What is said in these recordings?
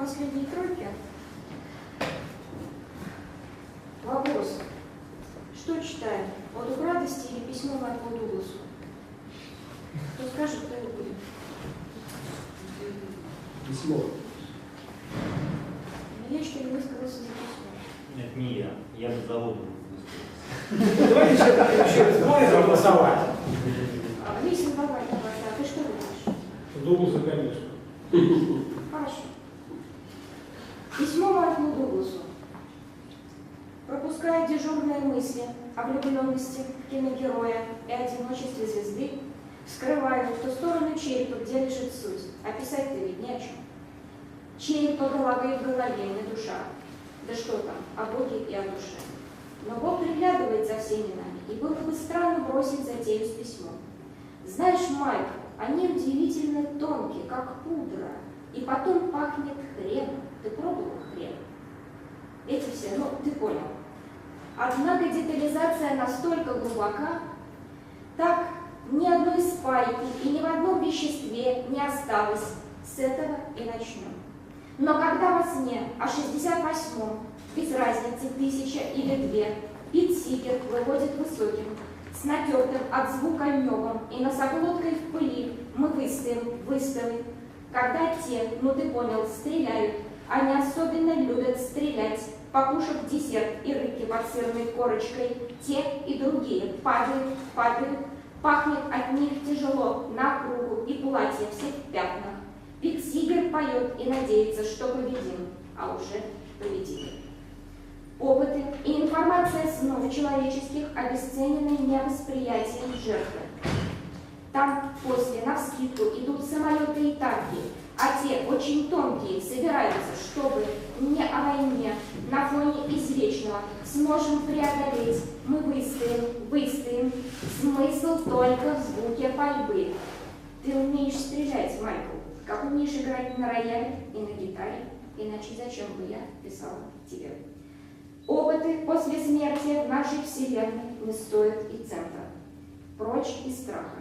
последней тройке. Вопрос. Что читаем? «Оду к радости» или «Письмо Майклу Дугласу»? Кто скажет, кто его будет? Письмо. Я что ли высказался за письмо? Нет, не я. Я бы за воду Давайте еще раз можно проголосовать. Лисин, давай, а ты что думаешь? Дугласа, конечно. Хорошо. Письмо Майклу Дугласу. Пропуская дежурные мысли о влюбленности киногероя и одиночестве звезды, скрываю в ту сторону черепа, где лежит суть. Описать-то ведь не о чем. Череп по голове в голове, не душа. Да что там, о Боге и о душе. Но Бог приглядывает за всеми нами, и было бы странно бросить затею с письмом. Знаешь, Майкл, они удивительно тонкие, как пудра, и потом пахнет хреном. Ты пробовал хрен? Эти все, ну, ты понял. Однако детализация настолько глубока, так ни одной спайки и ни в одном веществе не осталось. С этого и начнем. Но когда во сне о 68-м, без разницы, 1000 или 2, Пит Сигер выходит высоким, с натертым от звука небом и носоглоткой в пыли, мы выставим. Когда те, ну ты понял, стреляют, они особенно любят стрелять, покушав десерт и рыбки под сырной корочкой, те и другие падают, пахнет от них тяжело, на кругу и платье все в пятнах. Пит Сигер поет и надеется, что победим, а уже победили. Опыты и информация снов человеческих обесценены невосприятием жертвы. Там после навскидку идут самолеты и танки, а те очень тонкие собираются, чтобы не о войне на фоне извечного сможем преодолеть. Мы выстоим. Смысл только в звуке пальбы. Ты умеешь стрелять, Майкл, как умеешь играть на рояле и на гитаре, иначе зачем бы я писала тебе? Опыты после смерти в нашей вселенной не стоят и цента. Прочь из страха.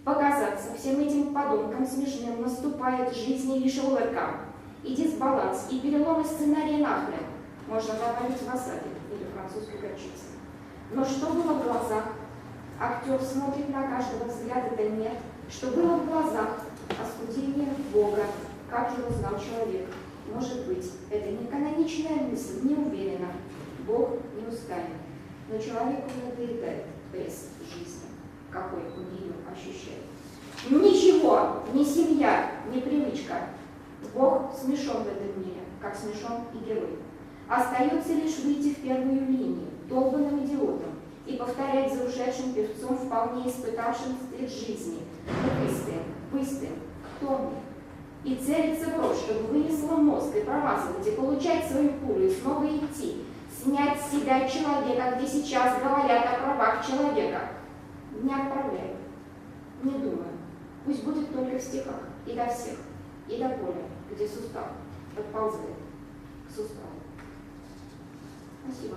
Показаться всем этим подонкам смешным наступает в жизни лишь улыбкам. И дисбаланс, и переломы сценария нахрен. Можно добавить васаби или французскую горчицу. Но что было в глазах? Актер смотрит на каждого взгляда, да нет. Что было в глазах? Оскудение Бога. Как его знал человек? Может быть, это не каноничная мысль, не уверена. Бог не устанет. Но человеку надоедает без жизни, какой он ее ощущает. Ничего, ни семья, ни привычка. Бог смешон в этом мире, как смешон и герой. Остается лишь выйти в первую линию, долбанным идиотом, и повторять за ушедшим певцом, вполне испытавшим стыд жизни. Мы выстоим, кто мы? И целиться в рот, чтобы вынесло мозг и промазывать, и получать свою пулю, и снова идти. Снять с себя человека, где сейчас говорят о правах человека. Не отправляю, не думаю. Пусть будет только в стихах, и до всех, и до поля, где сустав подползает к суставу. Спасибо.